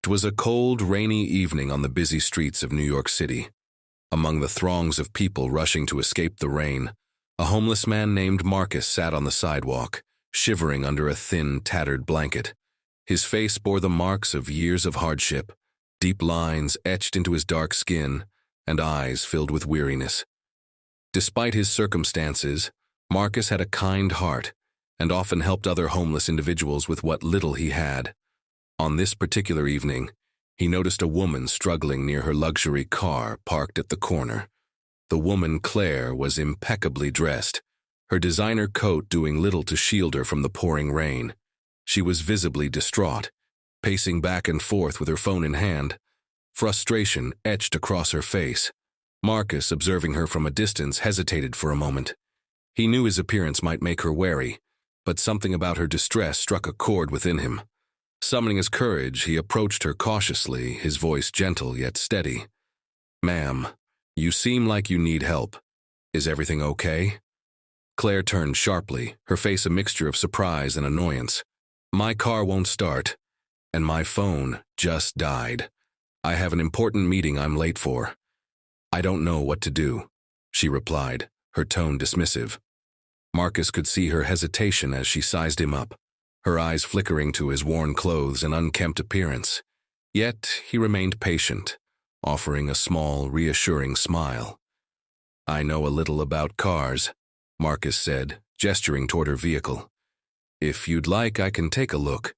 It was a cold, rainy evening on the busy streets of New York City. Among the throngs of people rushing to escape the rain, a homeless man named Marcus sat on the sidewalk, shivering under a thin, tattered blanket. His face bore the marks of years of hardship, deep lines etched into his dark skin, and eyes filled with weariness. Despite his circumstances, Marcus had a kind heart and often helped other homeless individuals with what little he had. On this particular evening, he noticed a woman struggling near her luxury car parked at the corner. The woman, Claire, was impeccably dressed, her designer coat doing little to shield her from the pouring rain. She was visibly distraught, pacing back and forth with her phone in hand. Frustration etched across her face. Marcus, observing her from a distance, hesitated for a moment. He knew his appearance might make her wary, but something about her distress struck a chord within him. Summoning his courage, he approached her cautiously, his voice gentle yet steady. "Ma'am, you seem like you need help. Is everything okay?" Claire turned sharply, her face a mixture of surprise and annoyance. "My car won't start, and my phone just died. I have an important meeting I'm late for. I don't know what to do," she replied, her tone dismissive. Marcus could see her hesitation as she sized him up, her eyes flickering to his worn clothes and unkempt appearance. Yet he remained patient, offering a small, reassuring smile. "I know a little about cars," Marcus said, gesturing toward her vehicle. "If you'd like, I can take a look."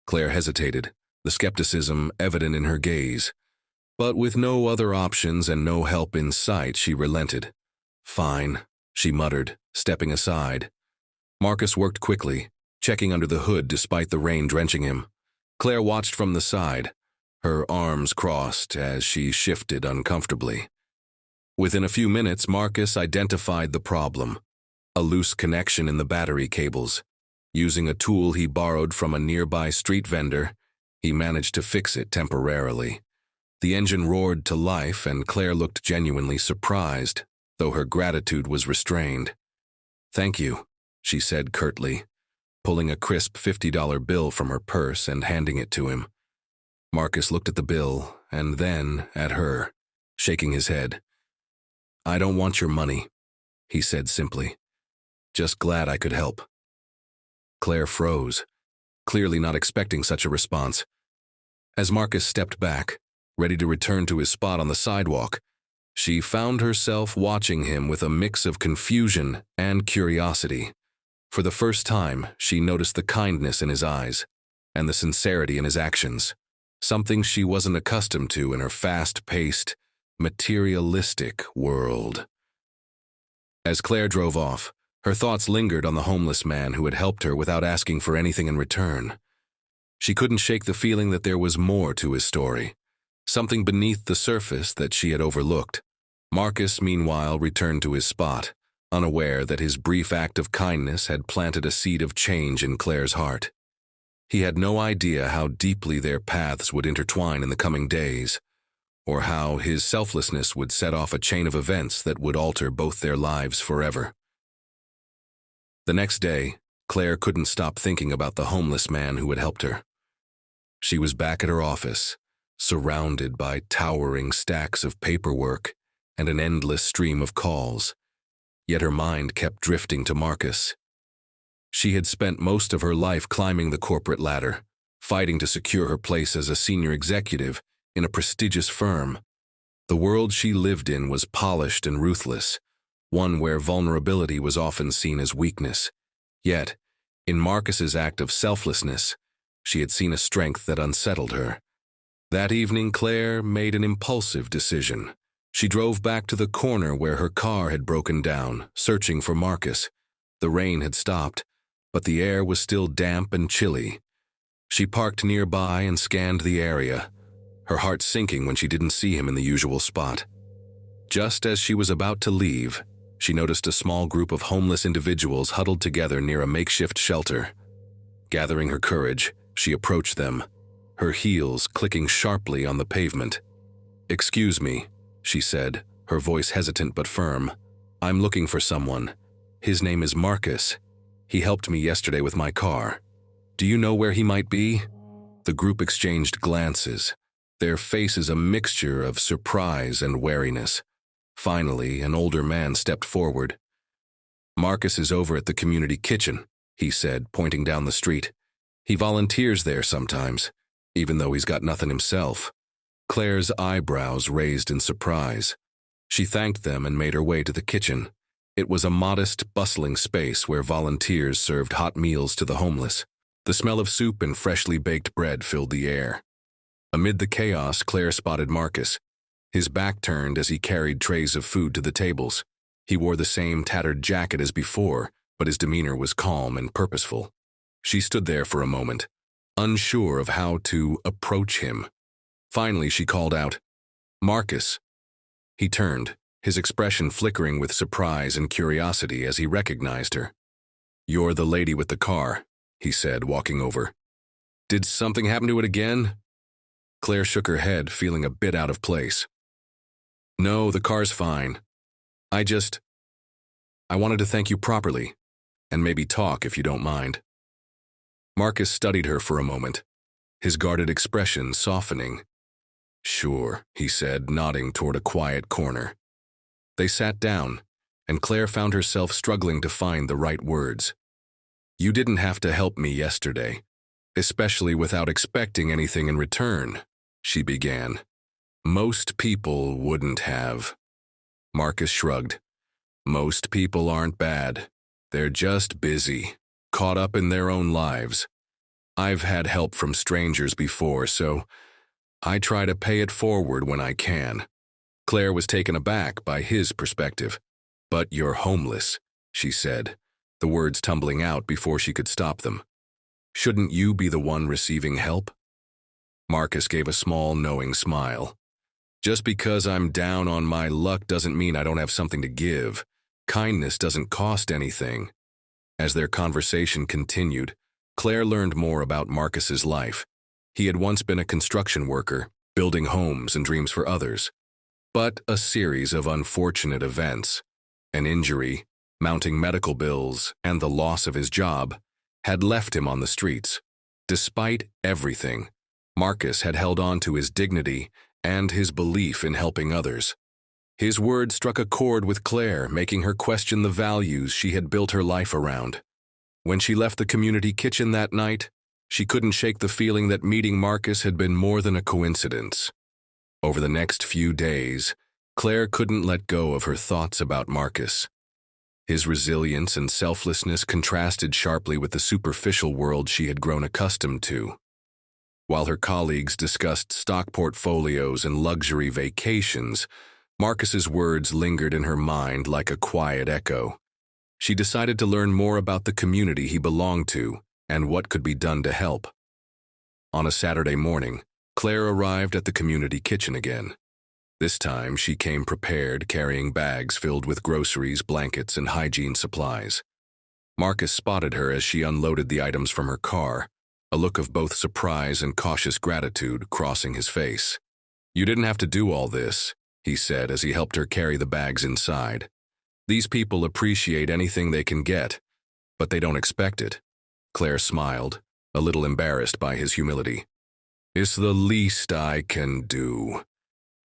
Claire hesitated, the skepticism evident in her gaze. But with no other options and no help in sight, she relented. "Fine," she muttered, stepping aside. Marcus worked quickly, checking under the hood despite the rain drenching him. Claire watched from the side, her arms crossed as she shifted uncomfortably. Within a few minutes, Marcus identified the problem: a loose connection in the battery cables. Using a tool he borrowed from a nearby street vendor, he managed to fix it temporarily. The engine roared to life, and Claire looked genuinely surprised, though her gratitude was restrained. "Thank you," she said curtly, pulling a crisp $50 bill from her purse and handing it to him. Marcus looked at the bill, and then at her, shaking his head. "I don't want your money," he said simply. "Just glad I could help." Claire froze, clearly not expecting such a response. As Marcus stepped back, ready to return to his spot on the sidewalk, she found herself watching him with a mix of confusion and curiosity. For the first time, she noticed the kindness in his eyes and the sincerity in his actions, something she wasn't accustomed to in her fast-paced, materialistic world. As Claire drove off, her thoughts lingered on the homeless man who had helped her without asking for anything in return. She couldn't shake the feeling that there was more to his story, something beneath the surface that she had overlooked. Marcus, meanwhile, returned to his spot, unaware that his brief act of kindness had planted a seed of change in Claire's heart. He had no idea how deeply their paths would intertwine in the coming days, or how his selflessness would set off a chain of events that would alter both their lives forever. The next day, Claire couldn't stop thinking about the homeless man who had helped her. She was back at her office, surrounded by towering stacks of paperwork and an endless stream of calls. Yet her mind kept drifting to Marcus. She had spent most of her life climbing the corporate ladder, fighting to secure her place as a senior executive in a prestigious firm. The world she lived in was polished and ruthless, one where vulnerability was often seen as weakness. Yet, in Marcus's act of selflessness, she had seen a strength that unsettled her. That evening, Claire made an impulsive decision. She drove back to the corner where her car had broken down, searching for Marcus. The rain had stopped, but the air was still damp and chilly. She parked nearby and scanned the area, her heart sinking when she didn't see him in the usual spot. Just as she was about to leave, she noticed a small group of homeless individuals huddled together near a makeshift shelter. Gathering her courage, she approached them, her heels clicking sharply on the pavement. "Excuse me," she said, her voice hesitant but firm. "I'm looking for someone. His name is Marcus. He helped me yesterday with my car. Do you know where he might be?" The group exchanged glances, their faces a mixture of surprise and wariness. Finally, an older man stepped forward. "Marcus is over at the community kitchen," he said, pointing down the street. "He volunteers there sometimes, even though he's got nothing himself." Claire's eyebrows raised in surprise. She thanked them and made her way to the kitchen. It was a modest, bustling space where volunteers served hot meals to the homeless. The smell of soup and freshly baked bread filled the air. Amid the chaos, Claire spotted Marcus. His back turned as he carried trays of food to the tables. He wore the same tattered jacket as before, but his demeanor was calm and purposeful. She stood there for a moment, unsure of how to approach him. Finally, she called out, "Marcus." He turned, his expression flickering with surprise and curiosity as he recognized her. "You're the lady with the car," he said, walking over. "Did something happen to it again?" Claire shook her head, feeling a bit out of place. "No, the car's fine. I wanted to thank you properly, and maybe talk if you don't mind." Marcus studied her for a moment, his guarded expression softening. "Sure," he said, nodding toward a quiet corner. They sat down, and Claire found herself struggling to find the right words. "You didn't have to help me yesterday, especially without expecting anything in return," she began. "Most people wouldn't have." Marcus shrugged. "Most people aren't bad. They're just busy, caught up in their own lives. I've had help from strangers before, so I try to pay it forward when I can." Claire was taken aback by his perspective. "But you're homeless," she said, the words tumbling out before she could stop them. "Shouldn't you be the one receiving help?" Marcus gave a small, knowing smile. "Just because I'm down on my luck doesn't mean I don't have something to give. Kindness doesn't cost anything." As their conversation continued, Claire learned more about Marcus's life. He had once been a construction worker, building homes and dreams for others. But a series of unfortunate events, an injury, mounting medical bills, and the loss of his job, had left him on the streets. Despite everything, Marcus had held on to his dignity and his belief in helping others. His words struck a chord with Claire, making her question the values she had built her life around. When she left the community kitchen that night, she couldn't shake the feeling that meeting Marcus had been more than a coincidence. Over the next few days, Claire couldn't let go of her thoughts about Marcus. His resilience and selflessness contrasted sharply with the superficial world she had grown accustomed to. While her colleagues discussed stock portfolios and luxury vacations, Marcus's words lingered in her mind like a quiet echo. She decided to learn more about the community he belonged to and what could be done to help. On a Saturday morning, Claire arrived at the community kitchen again. This time, she came prepared, carrying bags filled with groceries, blankets, and hygiene supplies. Marcus spotted her as she unloaded the items from her car, a look of both surprise and cautious gratitude crossing his face. "You didn't have to do all this," he said as he helped her carry the bags inside. "These people appreciate anything they can get, but they don't expect it." Claire smiled, a little embarrassed by his humility. "It's the least I can do.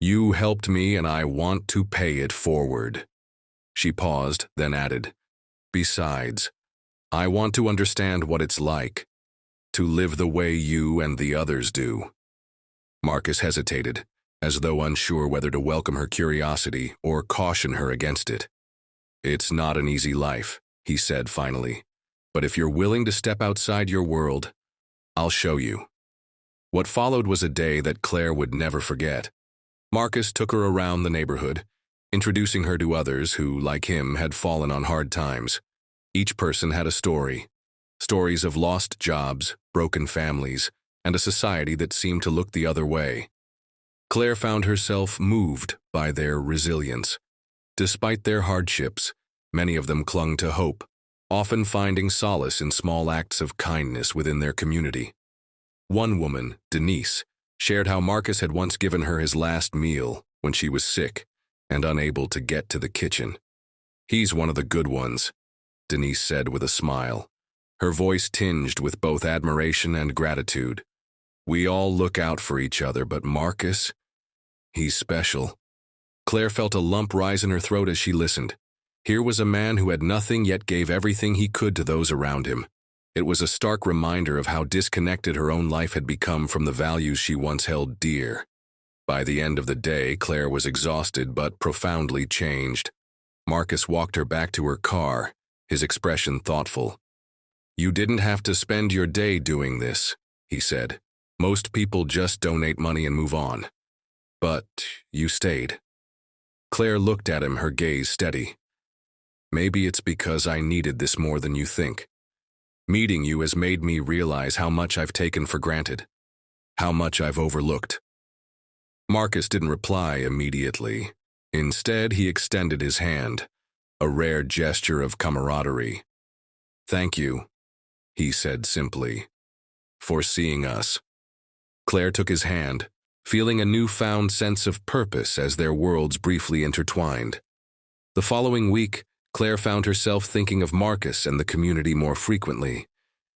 You helped me and I want to pay it forward." She paused, then added, "Besides, I want to understand what it's like to live the way you and the others do." Marcus hesitated, as though unsure whether to welcome her curiosity or caution her against it. "It's not an easy life," he said finally, "but if you're willing to step outside your world, I'll show you." What followed was a day that Claire would never forget. Marcus took her around the neighborhood, introducing her to others who, like him, had fallen on hard times. Each person had a story. Stories of lost jobs, broken families, and a society that seemed to look the other way. Claire found herself moved by their resilience. Despite their hardships, many of them clung to hope, often finding solace in small acts of kindness within their community. One woman, Denise, shared how Marcus had once given her his last meal when she was sick and unable to get to the kitchen. "He's one of the good ones," Denise said with a smile, her voice tinged with both admiration and gratitude. We all look out for each other, but Marcus, he's special. Claire felt a lump rise in her throat as she listened. Here was a man who had nothing yet gave everything he could to those around him. It was a stark reminder of how disconnected her own life had become from the values she once held dear. By the end of the day, Claire was exhausted but profoundly changed. Marcus walked her back to her car, his expression thoughtful. "You didn't have to spend your day doing this," he said. "Most people just donate money and move on. But you stayed." Claire looked at him, her gaze steady. "Maybe it's because I needed this more than you think. Meeting you has made me realize how much I've taken for granted, how much I've overlooked." Marcus didn't reply immediately. Instead, he extended his hand, a rare gesture of camaraderie. "Thank you," he said simply, "for seeing us." Claire took his hand, feeling a newfound sense of purpose as their worlds briefly intertwined. The following week, Claire found herself thinking of Marcus and the community more frequently.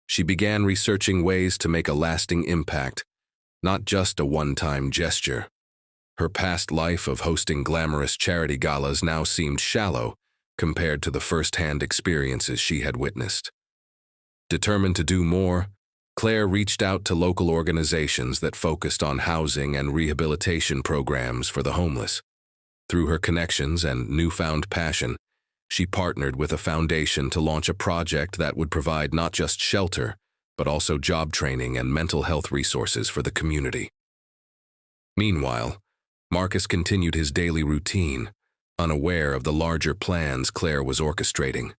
She began researching ways to make a lasting impact, not just a one-time gesture. Her past life of hosting glamorous charity galas now seemed shallow compared to the first-hand experiences she had witnessed. Determined to do more, Claire reached out to local organizations that focused on housing and rehabilitation programs for the homeless. Through her connections and newfound passion, she partnered with a foundation to launch a project that would provide not just shelter, but also job training and mental health resources for the community. Meanwhile, Marcus continued his daily routine, unaware of the larger plans Claire was orchestrating.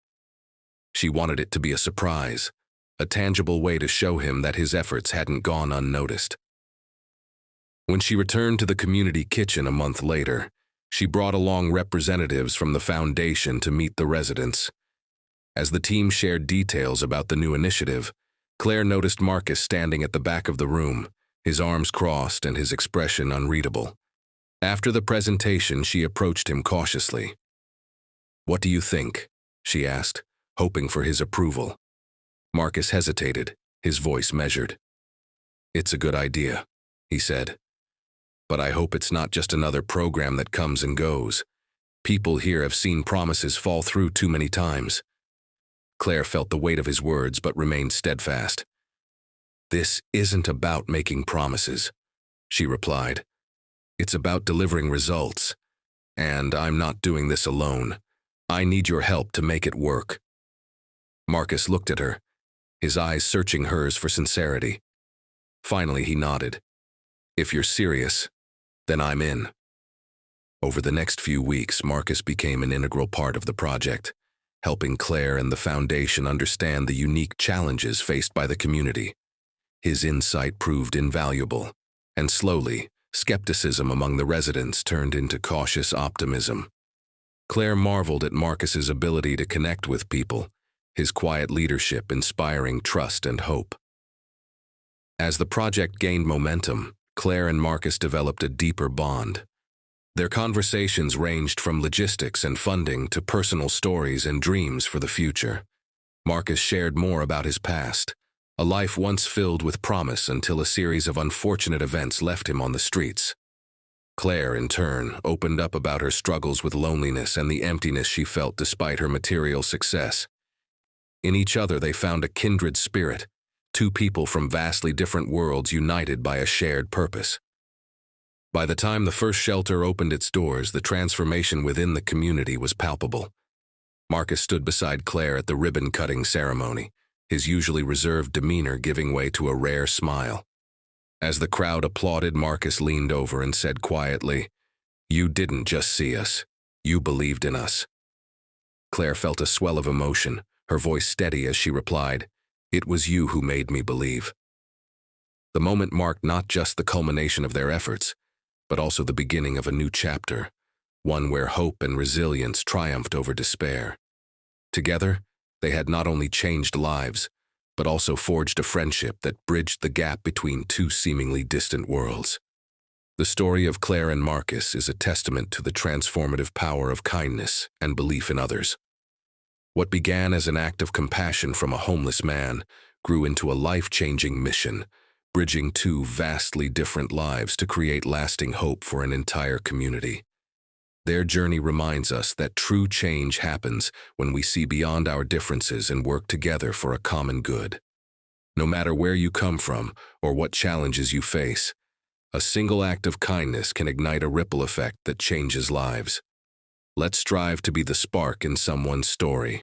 She wanted it to be a surprise, a tangible way to show him that his efforts hadn't gone unnoticed. When she returned to the community kitchen a month later, she brought along representatives from the foundation to meet the residents. As the team shared details about the new initiative, Claire noticed Marcus standing at the back of the room, his arms crossed and his expression unreadable. After the presentation, she approached him cautiously. "What do you think?" she asked, hoping for his approval. Marcus hesitated, his voice measured. "It's a good idea," he said. "But I hope it's not just another program that comes and goes. People here have seen promises fall through too many times." Claire felt the weight of his words but remained steadfast. "This isn't about making promises," she replied. "It's about delivering results. And I'm not doing this alone. I need your help to make it work." Marcus looked at her, his eyes searching hers for sincerity. Finally, he nodded. "If you're serious, then I'm in." Over the next few weeks, Marcus became an integral part of the project, helping Claire and the foundation understand the unique challenges faced by the community. His insight proved invaluable, and slowly, skepticism among the residents turned into cautious optimism. Claire marveled at Marcus's ability to connect with people, his quiet leadership inspiring trust and hope. As the project gained momentum, Claire and Marcus developed a deeper bond. Their conversations ranged from logistics and funding to personal stories and dreams for the future. Marcus shared more about his past, a life once filled with promise until a series of unfortunate events left him on the streets. Claire, in turn, opened up about her struggles with loneliness and the emptiness she felt despite her material success. In each other they found a kindred spirit, two people from vastly different worlds united by a shared purpose. By the time the first shelter opened its doors, the transformation within the community was palpable. Marcus stood beside Claire at the ribbon-cutting ceremony, his usually reserved demeanor giving way to a rare smile. As the crowd applauded, Marcus leaned over and said quietly, "You didn't just see us, you believed in us." Claire felt a swell of emotion, her voice steady as she replied, "It was you who made me believe." The moment marked not just the culmination of their efforts, but also the beginning of a new chapter, one where hope and resilience triumphed over despair. Together, they had not only changed lives, but also forged a friendship that bridged the gap between two seemingly distant worlds. The story of Claire and Marcus is a testament to the transformative power of kindness and belief in others. What began as an act of compassion from a homeless man grew into a life-changing mission, bridging two vastly different lives to create lasting hope for an entire community. Their journey reminds us that true change happens when we see beyond our differences and work together for a common good. No matter where you come from or what challenges you face, a single act of kindness can ignite a ripple effect that changes lives. Let's strive to be the spark in someone's story.